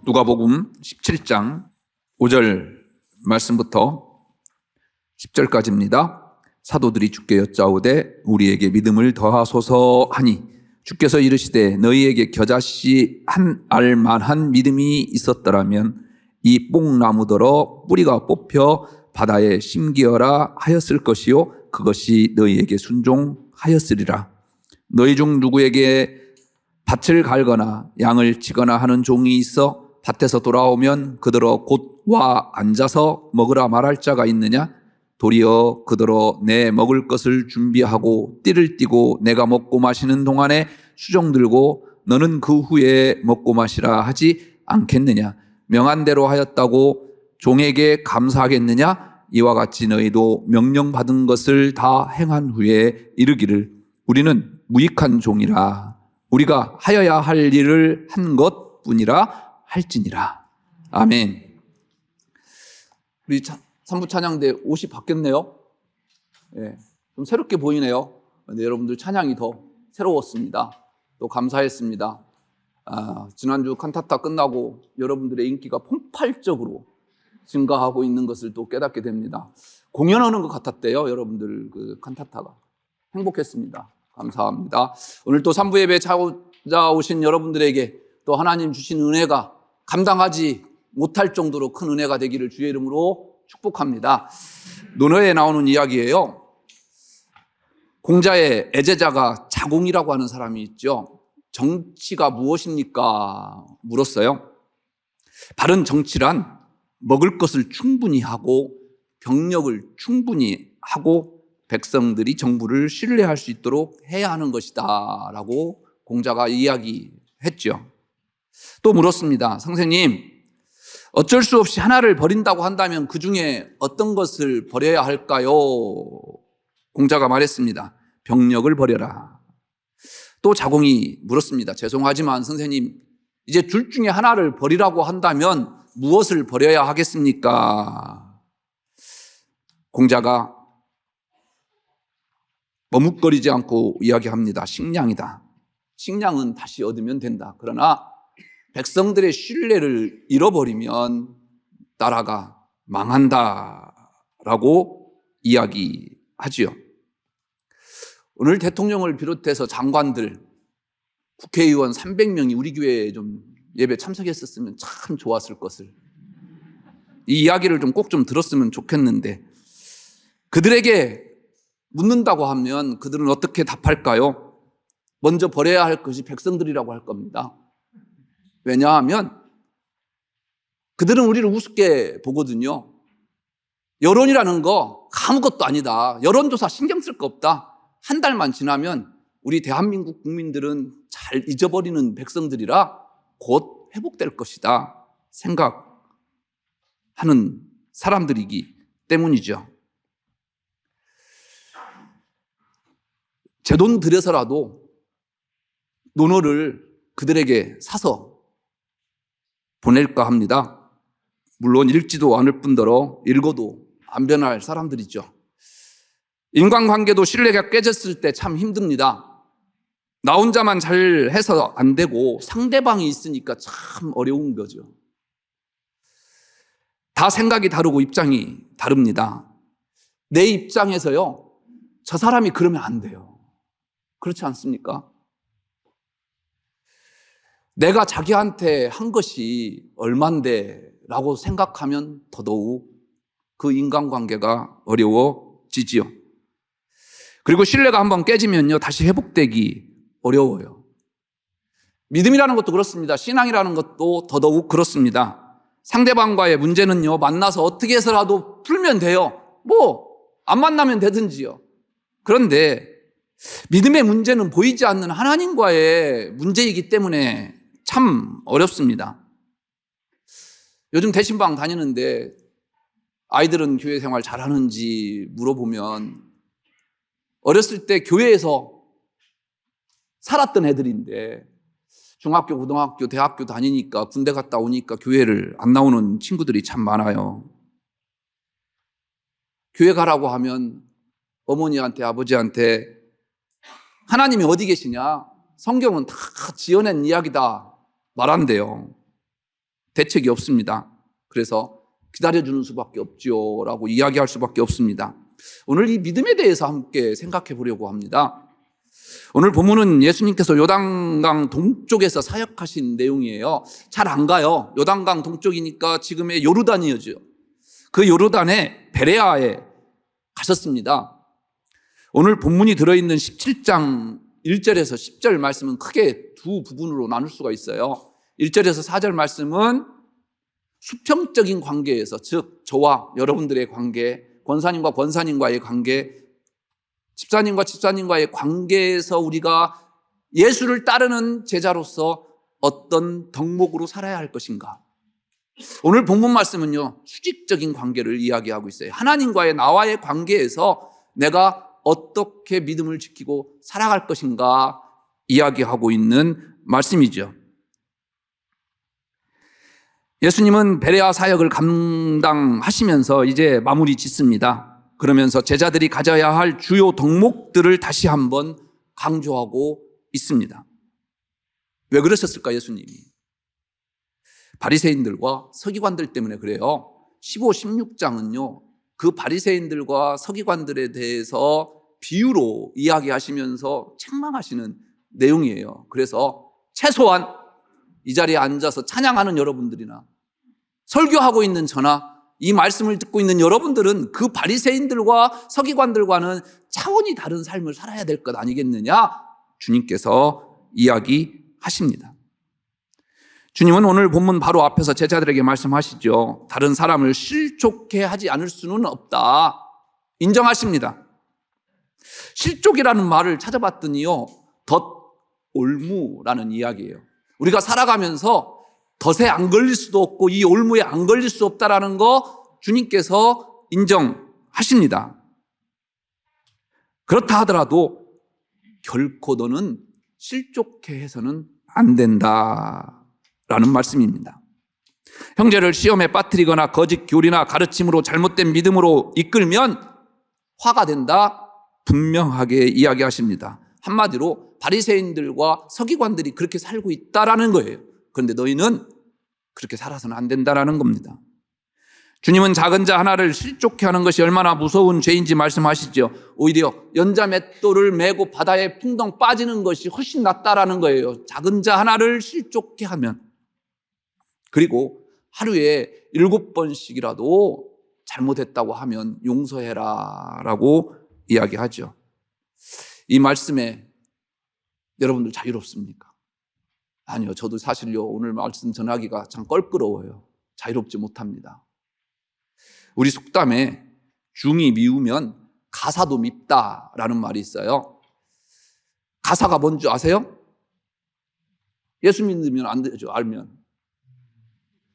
누가복음 17장 5절 말씀부터 10절까지입니다. 사도들이 주께 여짜오되 우리에게 믿음을 더하소서 하니 주께서 이르시되 너희에게 겨자씨 한 알만한 믿음이 있었더라면 이 뽕나무더러 뿌리가 뽑혀 바다에 심기어라 하였을 것이요 그것이 너희에게 순종하였으리라. 너희 중 누구에게 밭을 갈거나 양을 치거나 하는 종이 있어 밭에서 돌아오면 그더러 곧 와 앉아서 먹으라 말할 자가 있느냐? 도리어 그더러 내 먹을 것을 준비하고 띠를 띠고 내가 먹고 마시는 동안에 수종 들고 너는 그 후에 먹고 마시라 하지 않겠느냐? 명한 대로 하였다고 종에게 감사하겠느냐? 이와 같이 너희도 명령받은 것을 다 행한 후에 이르기를 우리는 무익한 종이라 우리가 하여야 할 일을 한 것뿐이라 할지니라. 아멘. 우리 3부 찬양대 옷이 바뀌었네요. 네, 좀 새롭게 보이네요. 네, 여러분들 찬양이 더 새로웠습니다. 또 감사했습니다. 지난주 칸타타 끝나고 여러분들의 인기가 폭발적으로 증가하고 있는 것을 또 깨닫게 됩니다. 공연하는 것 같았대요. 여러분들 그 칸타타가. 행복했습니다. 감사합니다. 오늘 또 3부 예배 찾아오신 여러분들에게 또 하나님 주신 은혜가 감당하지 못할 정도로 큰 은혜가 되기를 주의 이름으로 축복합니다. 논어에 나오는 이야기예요. 공자의 애제자가 자공이라고 하는 사람이 있죠. 정치가 무엇입니까? 물었어요. 바른 정치란 먹을 것을 충분히 하고 병력을 충분히 하고 백성들이 정부를 신뢰할 수 있도록 해야 하는 것이다 라고 공자가 이야기했죠. 또 물었습니다. 선생님, 어쩔 수 없이 하나를 버린다고 한다면 그 중에 어떤 것을 버려야 할까요? 공자가 말했습니다. 병력을 버려라. 또 자공이 물었습니다. 죄송하지만 선생님, 이제 둘 중에 하나를 버리라고 한다면 무엇을 버려야 하겠습니까? 공자가 머뭇거리지 않고 이야기합니다. 식량이다. 식량은 다시 얻으면 된다. 그러나 백성들의 신뢰를 잃어버리면 나라가 망한다라고 이야기하지요. 오늘 대통령을 비롯해서 장관들, 국회의원 300명이 우리 교회에 좀 예배 참석했었으면 참 좋았을 것을. 이 이야기를 좀 꼭 좀 들었으면 좋겠는데 그들에게 묻는다고 하면 그들은 어떻게 답할까요? 먼저 버려야 할 것이 백성들이라고 할 겁니다. 왜냐하면 그들은 우리를 우습게 보거든요. 여론이라는 거 아무것도 아니다. 여론조사 신경 쓸 거 없다. 한 달만 지나면 우리 대한민국 국민들은 잘 잊어버리는 백성들이라 곧 회복될 것이다 생각하는 사람들이기 때문이죠. 제 돈 들여서라도 논어를 그들에게 사서 보낼까 합니다. 물론 읽지도 않을 뿐더러 읽어도 안 변할 사람들이죠. 인간관계도 신뢰가 깨졌을 때 참 힘듭니다. 나 혼자만 잘 해서 안 되고 상대방이 있으니까 참 어려운 거죠. 다 생각이 다르고 입장이 다릅니다. 내 입장에서요, 저 사람이 그러면 안 돼요. 그렇지 않습니까? 내가 자기한테 한 것이 얼만데 라고 생각하면 더더욱 그 인간관계가 어려워지지요. 그리고 신뢰가 한번 깨지면요, 다시 회복되기 어려워요. 믿음이라는 것도 그렇습니다. 신앙이라는 것도 더더욱 그렇습니다. 상대방과의 문제는요, 만나서 어떻게 해서라도 풀면 돼요. 안 만나면 되든지요. 그런데 믿음의 문제는 보이지 않는 하나님과의 문제이기 때문에 참 어렵습니다. 요즘 대신방 다니는데 아이들은 교회 생활 잘하는지 물어보면 어렸을 때 교회에서 살았던 애들인데 중학교, 고등학교, 대학교 다니니까 군대 갔다 오니까 교회를 안 나오는 친구들이 참 많아요. 교회 가라고 하면 어머니한테 아버지한테 하나님이 어디 계시냐? 성경은 다 지어낸 이야기다 말한대요. 대책이 없습니다. 그래서 기다려주는 수밖에 없지요 라고 이야기할 수밖에 없습니다. 오늘 이 믿음에 대해서 함께 생각해 보려고 합니다. 오늘 본문은 예수님께서 요단강 동쪽에서 사역하신 내용이에요. 잘 안 가요. 요단강 동쪽이니까 지금의 요르단이죠. 그 요르단의 베레아에 가셨습니다. 오늘 본문이 들어있는 17장 1절에서 10절 말씀은 크게 두 부분으로 나눌 수가 있어요. 1절에서 4절 말씀은 수평적인 관계에서, 즉 저와 여러분들의 관계, 권사님과 권사님과의 관계, 집사님과 집사님과의 관계에서 우리가 예수를 따르는 제자로서 어떤 덕목으로 살아야 할 것인가. 오늘 본문 말씀은요, 수직적인 관계를 이야기하고 있어요. 하나님과의 나와의 관계에서 내가 어떻게 믿음을 지키고 살아갈 것인가 이야기하고 있는 말씀이죠. 예수님은 베레아 사역을 감당하시면서 이제 마무리 짓습니다. 그러면서 제자들이 가져야 할 주요 덕목들을 다시 한번 강조하고 있습니다. 왜 그러셨을까, 예수님이? 바리새인들과 서기관들 때문에 그래요. 15, 16장은요, 그 바리새인들과 서기관들에 대해서 비유로 이야기하시면서 책망하시는 내용이에요. 그래서 최소한 이 자리에 앉아서 찬양하는 여러분들이나 설교하고 있는 저나 이 말씀을 듣고 있는 여러분들은 그 바리새인들과 서기관들과는 차원이 다른 삶을 살아야 될 것 아니겠느냐? 주님께서 이야기하십니다. 주님은 오늘 본문 바로 앞에서 제자들에게 말씀하시죠. 다른 사람을 실족해 하지 않을 수는 없다. 인정하십니다. 실족이라는 말을 찾아봤더니요, 덫올무라는 이야기예요. 우리가 살아가면서 덫에 안 걸릴 수도 없고 이 올무에 안 걸릴 수 없다라는 거 주님께서 인정하십니다. 그렇다 하더라도 결코 너는 실족해 해서는 안 된다라는 말씀입니다. 형제를 시험에 빠뜨리거나 거짓 교리나 가르침으로 잘못된 믿음으로 이끌면 화가 된다, 분명하게 이야기하십니다. 한마디로 바리새인들과 서기관들이 그렇게 살고 있다라는 거예요. 그런데 너희는 그렇게 살아서는 안 된다라는 겁니다. 주님은 작은 자 하나를 실족해 하는 것이 얼마나 무서운 죄인지 말씀하시죠. 오히려 연자 맷돌을 메고 바다에 풍덩 빠지는 것이 훨씬 낫다라는 거예요. 작은 자 하나를 실족해 하면. 그리고 하루에 7번씩이라도 잘못했다고 하면 용서해라 라고 이야기하죠. 이 말씀에 여러분들 자유롭습니까? 아니요. 저도 사실요, 오늘 말씀 전하기가 참 껄끄러워요. 자유롭지 못합니다. 우리 속담에 중이 미우면 가사도 밉다라는 말이 있어요. 가사가 뭔지 아세요? 예수 믿으면 안 되죠, 알면.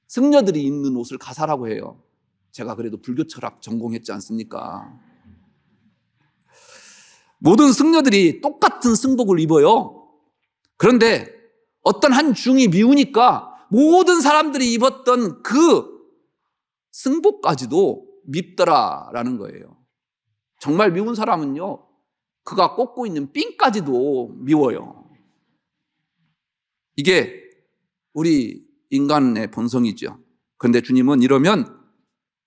승려들이 입는 옷을 가사라고 해요. 제가 그래도 불교 철학 전공했지 않습니까? 모든 승려들이 똑같은 승복을 입어요. 그런데 어떤 한 중이 미우니까 모든 사람들이 입었던 그 승복까지도 밉더라라는 거예요. 정말 미운 사람은요, 그가 꽂고 있는 핀까지도 미워요. 이게 우리 인간의 본성이죠. 그런데 주님은 이러면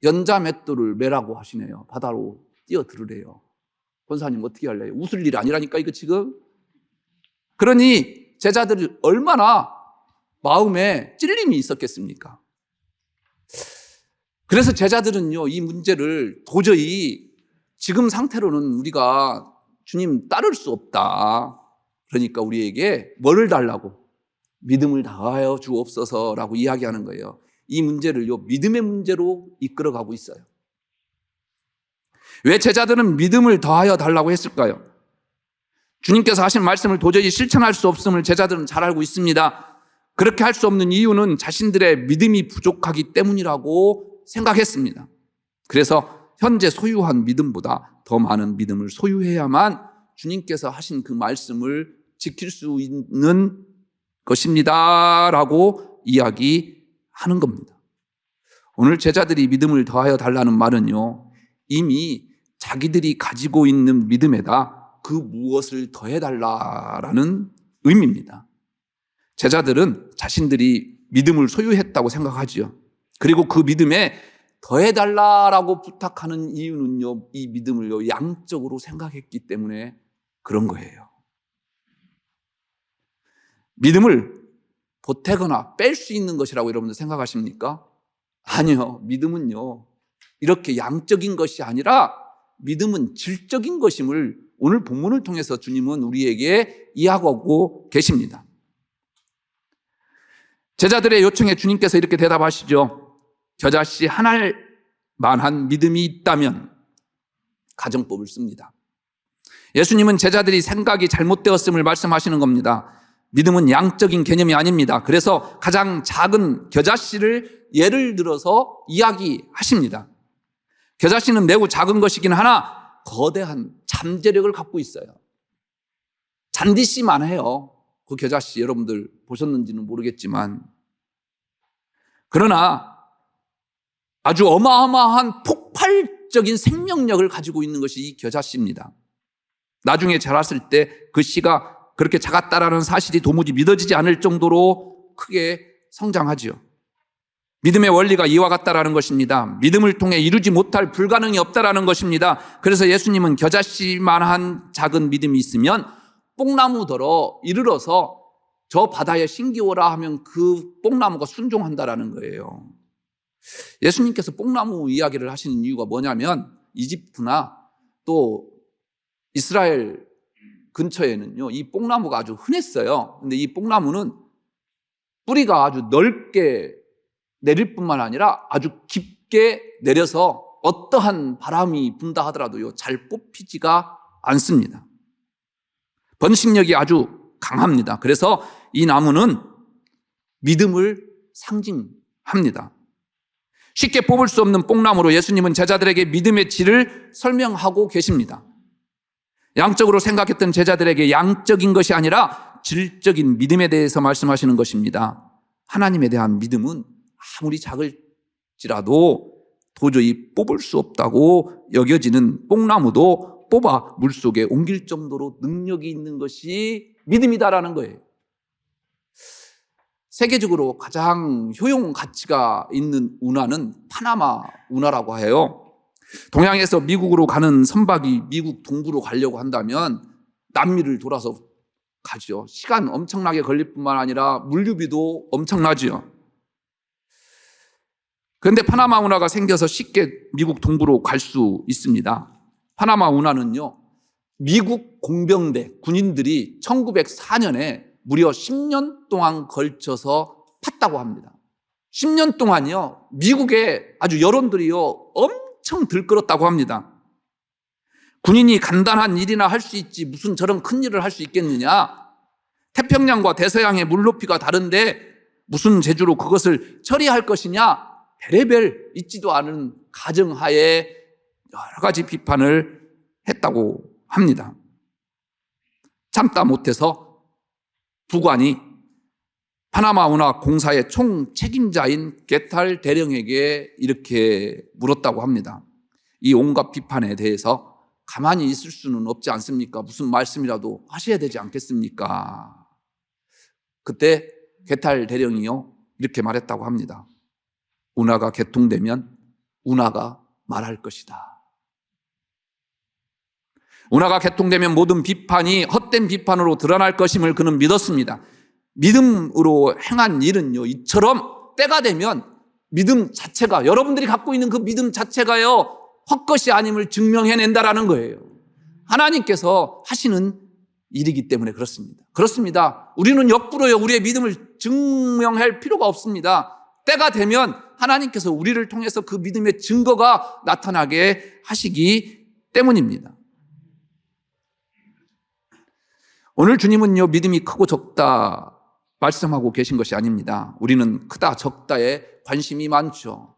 연자 맷돌을 매라고 하시네요. 바다로 뛰어들으래요. 권사님 어떻게 할래요? 웃을 일 아니라니까 이거 지금. 그러니 제자들이 얼마나 마음에 찔림이 있었겠습니까? 그래서 제자들은요, 이 문제를 도저히 지금 상태로는 우리가 주님 따를 수 없다. 그러니까 우리에게 뭐를 달라고? 믿음을 다하여 주옵소서라고 이야기하는 거예요. 이 문제를요, 믿음의 문제로 이끌어가고 있어요. 왜 제자들은 믿음을 더하여 달라고 했을까요? 주님께서 하신 말씀을 도저히 실천할 수 없음을 제자들은 잘 알고 있습니다. 그렇게 할 수 없는 이유는 자신들의 믿음이 부족하기 때문이라고 생각했습니다. 그래서 현재 소유한 믿음보다 더 많은 믿음을 소유해야만 주님께서 하신 그 말씀을 지킬 수 있는 것입니다 라고 이야기하는 겁니다. 오늘 제자들이 믿음을 더하여 달라는 말은요, 이미 자기들이 가지고 있는 믿음에다 그 무엇을 더해달라라는 의미입니다. 제자들은 자신들이 믿음을 소유했다고 생각하지요. 그리고 그 믿음에 더해달라라고 부탁하는 이유는요, 이 믿음을요, 양적으로 생각했기 때문에 그런 거예요. 믿음을 보태거나 뺄 수 있는 것이라고 여러분들 생각하십니까? 아니요. 믿음은요, 이렇게 양적인 것이 아니라 믿음은 질적인 것임을 오늘 본문을 통해서 주님은 우리에게 이야기하고 계십니다. 제자들의 요청에 주님께서 이렇게 대답하시죠. 겨자씨 한 알만한 믿음이 있다면, 가정법을 씁니다. 예수님은 제자들이 생각이 잘못되었음을 말씀하시는 겁니다. 믿음은 양적인 개념이 아닙니다. 그래서 가장 작은 겨자씨를 예를 들어서 이야기하십니다. 겨자씨는 매우 작은 것이긴 하나 거대한 잠재력을 갖고 있어요. 잔디씨만 해요. 그 겨자씨 여러분들 보셨는지는 모르겠지만, 그러나 아주 어마어마한 폭발적인 생명력을 가지고 있는 것이 이 겨자씨입니다. 나중에 자랐을 때 그 씨가 그렇게 작았다라는 사실이 도무지 믿어지지 않을 정도로 크게 성장하지요. 믿음의 원리가 이와 같다라는 것입니다. 믿음을 통해 이루지 못할 불가능이 없다라는 것입니다. 그래서 예수님은 겨자씨만한 작은 믿음이 있으면 뽕나무더러 이르러서 저 바다에 심기오라 하면 그 뽕나무가 순종한다라는 거예요. 예수님께서 뽕나무 이야기를 하시는 이유가 뭐냐면, 이집트나 또 이스라엘 근처에는요, 이 뽕나무가 아주 흔했어요. 근데 이 뽕나무는 뿌리가 아주 넓게 내릴 뿐만 아니라 아주 깊게 내려서 어떠한 바람이 분다 하더라도요, 잘 뽑히지가 않습니다. 번식력이 아주 강합니다. 그래서 이 나무는 믿음을 상징합니다. 쉽게 뽑을 수 없는 뽕나무로 예수님은 제자들에게 믿음의 질을 설명하고 계십니다. 양적으로 생각했던 제자들에게 양적인 것이 아니라 질적인 믿음에 대해서 말씀하시는 것입니다. 하나님에 대한 믿음은 아무리 작을지라도 도저히 뽑을 수 없다고 여겨지는 뽕나무도 뽑아 물속에 옮길 정도로 능력이 있는 것이 믿음이다라는 거예요. 세계적으로 가장 효용 가치가 있는 운하는 파나마 운하라고 해요. 동양에서 미국으로 가는 선박이 미국 동부로 가려고 한다면 남미를 돌아서 가죠. 시간 엄청나게 걸릴 뿐만 아니라 물류비도 엄청나죠. 그런데 파나마 운하가 생겨서 쉽게 미국 동부로 갈 수 있습니다. 파나마 운하는요, 미국 공병대 군인들이 1904년에 무려 10년 동안 걸쳐서 팠다고 합니다. 10년 동안요, 미국의 아주 여론들이요, 엄청 들끓었다고 합니다. 군인이 간단한 일이나 할 수 있지 무슨 저런 큰 일을 할 수 있겠느냐? 태평양과 대서양의 물높이가 다른데 무슨 재주로 그것을 처리할 것이냐? 별의별 있지도 않은 가정하에 여러 가지 비판을 했다고 합니다. 참다 못해서 부관이 파나마 운하 공사의 총 책임자인 게탈 대령에게 이렇게 물었다고 합니다. 이 온갖 비판에 대해서 가만히 있을 수는 없지 않습니까? 무슨 말씀이라도 하셔야 되지 않겠습니까? 그때 게탈 대령이요, 이렇게 말했다고 합니다. 운하가 개통되면 운하가 말할 것이다. 운하가 개통되면 모든 비판이 헛된 비판으로 드러날 것임을 그는 믿었습니다. 믿음으로 행한 일은요, 이처럼 때가 되면 믿음 자체가, 여러분들이 갖고 있는 그 믿음 자체가요, 헛것이 아님을 증명해낸다라는 거예요. 하나님께서 하시는 일이기 때문에 그렇습니다. 그렇습니다. 우리는 역부로요, 우리의 믿음을 증명할 필요가 없습니다. 때가 되면 하나님께서 우리를 통해서 그 믿음의 증거가 나타나게 하시기 때문입니다. 오늘 주님은요, 믿음이 크고 적다 말씀하고 계신 것이 아닙니다. 우리는 크다 적다에 관심이 많죠.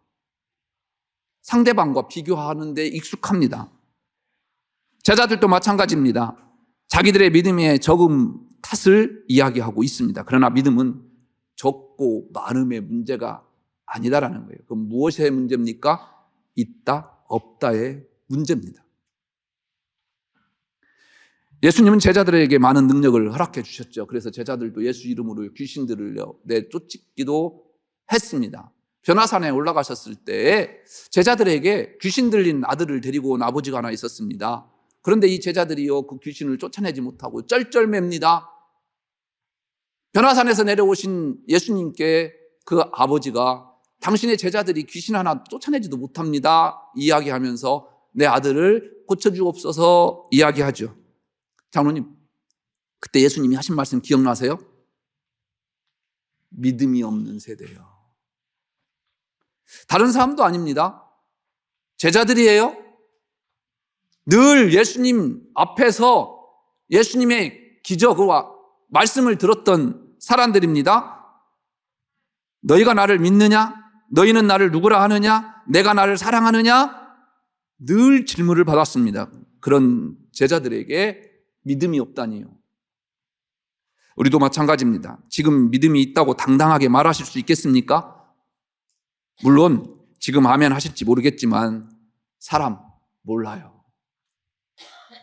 상대방과 비교하는 데 익숙합니다. 제자들도 마찬가지입니다. 자기들의 믿음의 적음 탓을 이야기하고 있습니다. 그러나 믿음은 적고 많음의 문제가 아니다라는 거예요. 그럼 무엇의 문제입니까? 있다 없다의 문제입니다. 예수님은 제자들에게 많은 능력을 허락해 주셨죠. 그래서 제자들도 예수 이름으로 귀신들을 내쫓기도 했습니다. 변화산에 올라가셨을 때 제자들에게 귀신 들린 아들을 데리고 온 아버지가 하나 있었습니다. 그런데 이 제자들이요, 그 귀신을 쫓아내지 못하고 쩔쩔맵니다. 변화산에서 내려오신 예수님께 그 아버지가 당신의 제자들이 귀신 하나 쫓아내지도 못합니다 이야기하면서 내 아들을 고쳐주옵소서 이야기하죠. 장로님, 그때 예수님이 하신 말씀 기억나세요? 믿음이 없는 세대요. 다른 사람도 아닙니다. 제자들이에요. 늘 예수님 앞에서 예수님의 기적과 말씀을 들었던 사람들입니다. 너희가 나를 믿느냐? 너희는 나를 누구라 하느냐? 내가 나를 사랑하느냐? 늘 질문을 받았습니다. 그런 제자들에게 믿음이 없다니요. 우리도 마찬가지입니다. 지금 믿음이 있다고 당당하게 말하실 수 있겠습니까? 물론 지금 아멘 하실지 모르겠지만 사람 몰라요.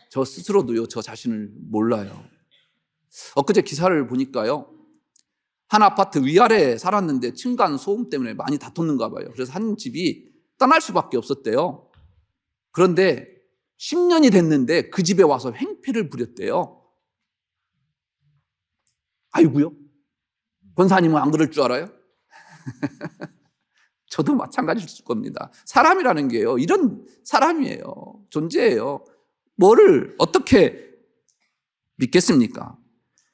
저 스스로도요, 저 자신을 몰라요. 엊그제 기사를 보니까요, 한 아파트 위아래에 살았는데 층간 소음 때문에 많이 다퉜는가 봐요. 그래서 한 집이 떠날 수밖에 없었대요. 그런데 10년이 됐는데 그 집에 와서 횡패를 부렸대요. 아이고요? 권사님은 안 그럴 줄 알아요? 저도 마찬가지일 겁니다. 사람이라는 게요, 이런 사람이에요. 존재예요. 뭐를 어떻게 믿겠습니까?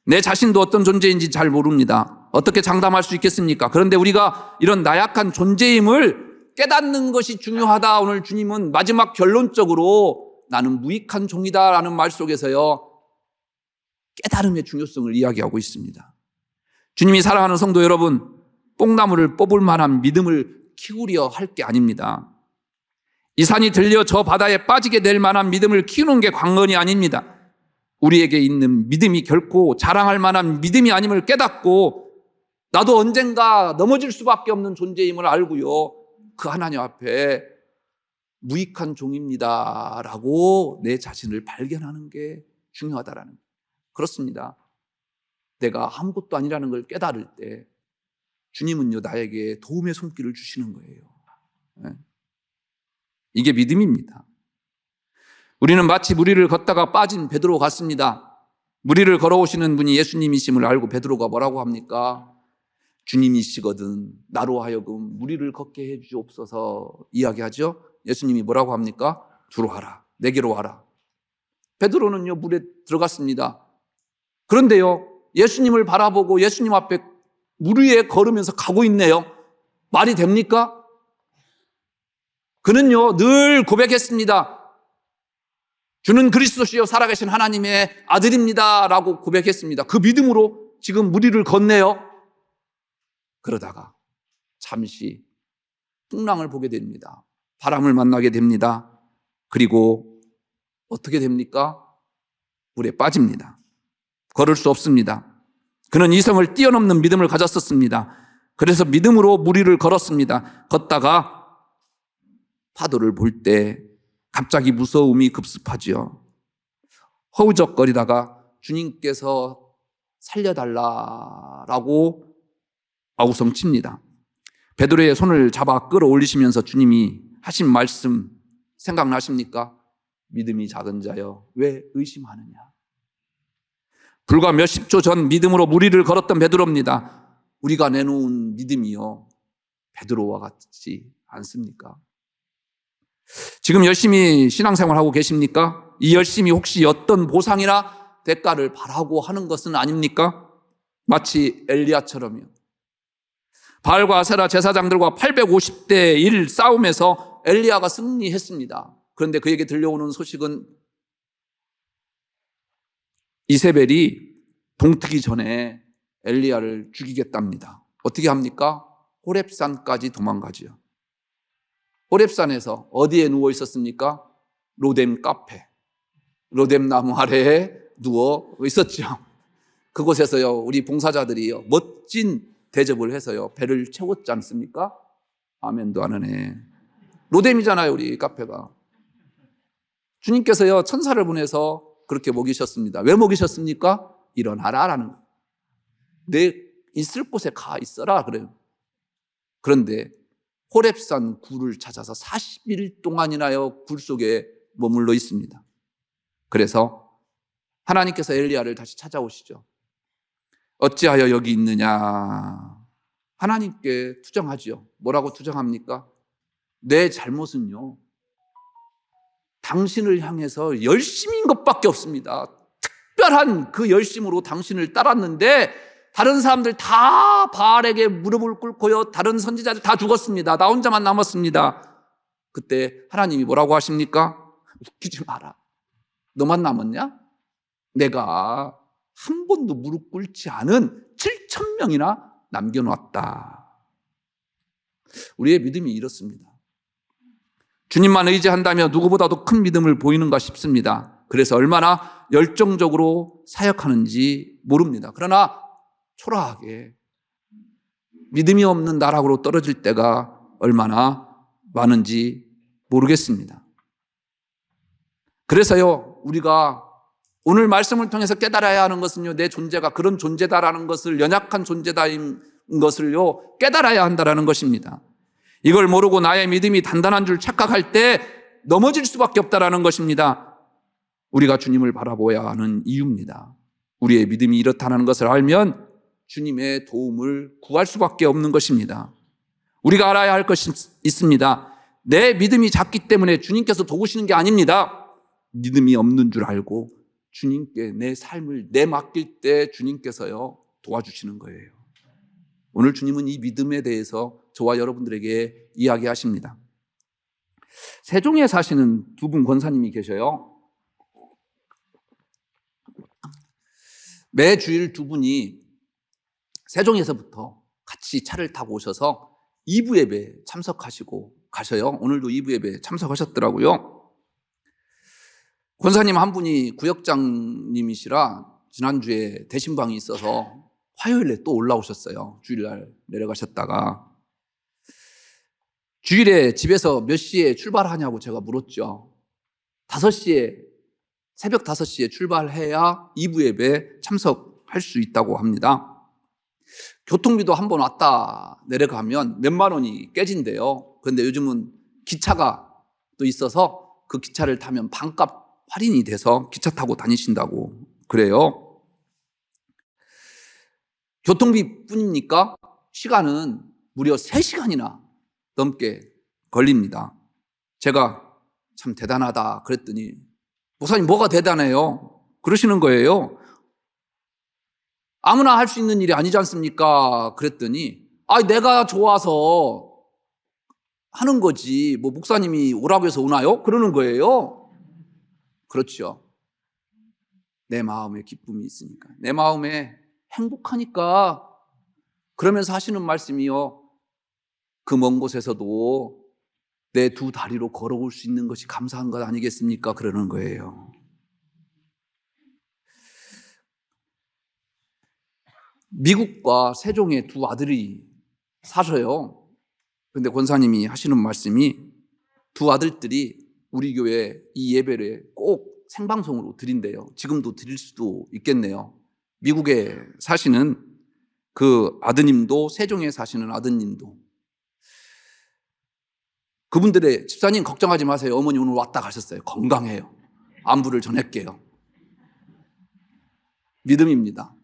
내 자신도 어떤 존재인지 잘 모릅니다. 어떻게 장담할 수 있겠습니까? 그런데 우리가 이런 나약한 존재임을 깨닫는 것이 중요하다. 오늘 주님은 마지막 결론적으로 나는 무익한 종이다라는 말 속에서요, 깨달음의 중요성을 이야기하고 있습니다. 주님이 사랑하는 성도 여러분, 뽕나무를 뽑을 만한 믿음을 키우려 할 게 아닙니다. 이 산이 들려 저 바다에 빠지게 될 만한 믿음을 키우는 게 관건이 아닙니다. 우리에게 있는 믿음이 결코 자랑할 만한 믿음이 아님을 깨닫고 나도 언젠가 넘어질 수밖에 없는 존재임을 알고요, 그 하나님 앞에 무익한 종입니다 라고 내 자신을 발견하는 게 중요하다라는 거예요. 그렇습니다. 내가 아무것도 아니라는 걸 깨달을 때 주님은요, 나에게 도움의 손길을 주시는 거예요. 이게 믿음입니다. 우리는 마치 무리를 걷다가 빠진 베드로 같습니다. 무리를 걸어오시는 분이 예수님이심을 알고 베드로가 뭐라고 합니까? 주님이시거든 나로 하여금 무리를 걷게 해 주옵소서 이야기하죠. 예수님이 뭐라고 합니까? 들어와라, 내게로 와라. 베드로는요, 물에 들어갔습니다. 그런데요, 예수님을 바라보고 예수님 앞에 물 위에 걸으면서 가고 있네요. 말이 됩니까? 그는요, 늘 고백했습니다. 주는 그리스도시요 살아계신 하나님의 아들입니다 라고 고백했습니다. 그 믿음으로 지금 물 위를 걷네요. 그러다가 잠시 풍랑을 보게 됩니다. 바람을 만나게 됩니다. 그리고 어떻게 됩니까? 물에 빠집니다. 걸을 수 없습니다. 그는 이성을 뛰어넘는 믿음을 가졌었습니다. 그래서 믿음으로 물 위를 걸었습니다. 걷다가 파도를 볼 때 갑자기 무서움이 급습하지요. 허우적거리다가 주님께서 살려달라라고 아우성칩니다. 베드로의 손을 잡아 끌어올리시면서 주님이 하신 말씀 생각나십니까? 믿음이 작은 자여 왜 의심하느냐. 불과 몇십 초 전 믿음으로 물 위를 걸었던 베드로입니다. 우리가 내놓은 믿음이요, 베드로와 같지 않습니까? 지금 열심히 신앙생활하고 계십니까? 이 열심이 혹시 어떤 보상이나 대가를 바라고 하는 것은 아닙니까? 마치 엘리야처럼요. 바알과 아세라 제사장들과 850대 1 싸움에서 엘리야가 승리했습니다. 그런데 그에게 들려오는 소식은 이세벨이 동트기 전에 엘리야를 죽이겠답니다. 어떻게 합니까? 호렙산까지 도망가지요. 호렙산에서 어디에 누워 있었습니까? 로뎀 카페, 로뎀 나무 아래에 누워 있었죠. 그곳에서요, 우리 봉사자들이요, 멋진 대접을 해서요, 배를 채웠지 않습니까? 아멘도 안 하네. 로뎀이잖아요, 우리 카페가. 주님께서요, 천사를 보내서 그렇게 먹이셨습니다. 왜 먹이셨습니까? 일어나라라는 거예요. 내 있을 곳에 가 있어라 그래요. 그런데 호렙산 굴을 찾아서 40일 동안이나요 굴 속에 머물러 있습니다. 그래서 하나님께서 엘리야를 다시 찾아오시죠. 어찌하여 여기 있느냐? 하나님께 투정하지요. 뭐라고 투정합니까? 내 잘못은요, 당신을 향해서 열심인 것밖에 없습니다. 특별한 그 열심으로 당신을 따랐는데 다른 사람들 다 바알에게 무릎을 꿇고요, 다른 선지자들 다 죽었습니다. 나 혼자만 남았습니다. 그때 하나님이 뭐라고 하십니까? 웃기지 마라. 너만 남았냐? 내가 한 번도 무릎 꿇지 않은 7,000명이나 남겨놨다. 우리의 믿음이 이렇습니다. 주님만 의지한다면 누구보다도 큰 믿음을 보이는가 싶습니다. 그래서 얼마나 열정적으로 사역하는지 모릅니다. 그러나 초라하게 믿음이 없는 나락으로 떨어질 때가 얼마나 많은지 모르겠습니다. 그래서요, 우리가 오늘 말씀을 통해서 깨달아야 하는 것은요, 내 존재가 그런 존재다라는 것을, 연약한 존재다인 것을요, 깨달아야 한다라는 것입니다. 이걸 모르고 나의 믿음이 단단한 줄 착각할 때 넘어질 수밖에 없다라는 것입니다. 우리가 주님을 바라보아야 하는 이유입니다. 우리의 믿음이 이렇다는 것을 알면 주님의 도움을 구할 수밖에 없는 것입니다. 우리가 알아야 할 것이 있습니다. 내 믿음이 작기 때문에 주님께서 도우시는 게 아닙니다. 믿음이 없는 줄 알고 주님께 내 삶을 내맡길 때 주님께서요 도와주시는 거예요. 오늘 주님은 이 믿음에 대해서 저와 여러분들에게 이야기하십니다. 세종에 사시는 두 분 권사님이 계셔요. 매 주일 두 분이 세종에서부터 같이 차를 타고 오셔서 2부 예배에 참석하시고 가셔요. 오늘도 2부 예배에 참석하셨더라고요. 권사님 한 분이 구역장님이시라 지난주에 대신방이 있어서 화요일에 또 올라오셨어요. 주일날 내려가셨다가. 주일에 집에서 몇 시에 출발하냐고 제가 물었죠. 5시에, 새벽 5시에 출발해야 2부 예배에 참석할 수 있다고 합니다. 교통비도 한 번 왔다 내려가면 몇만 원이 깨진대요. 그런데 요즘은 기차가 또 있어서 그 기차를 타면 반값 할인이 돼서 기차 타고 다니신다고 그래요. 교통비 뿐입니까? 시간은 무려 3시간이나 넘게 걸립니다. 제가 참 대단하다 그랬더니 목사님 뭐가 대단해요? 그러시는 거예요. 아무나 할 수 있는 일이 아니지 않습니까? 그랬더니 내가 좋아서 하는 거지 뭐 목사님이 오라고 해서 오나요? 그러는 거예요. 그렇죠. 내 마음에 기쁨이 있으니까, 내 마음에 행복하니까. 그러면서 하시는 말씀이요, 그 먼 곳에서도 내 두 다리로 걸어올 수 있는 것이 감사한 것 아니겠습니까? 그러는 거예요. 미국과 세종의 두 아들이 사셔요. 그런데 권사님이 하시는 말씀이 두 아들들이 우리 교회 이 예배를 꼭 생방송으로 드린대요. 지금도 드릴 수도 있겠네요. 미국에 사시는 그 아드님도, 세종에 사시는 아드님도. 그분들의 집사님 걱정하지 마세요. 어머니 오늘 왔다 가셨어요. 건강해요. 안부를 전할게요. 믿음입니다.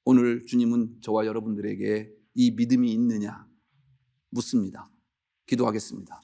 오늘 주님은 저와 여러분들에게 이 믿음이 있느냐 묻습니다. 기도하겠습니다.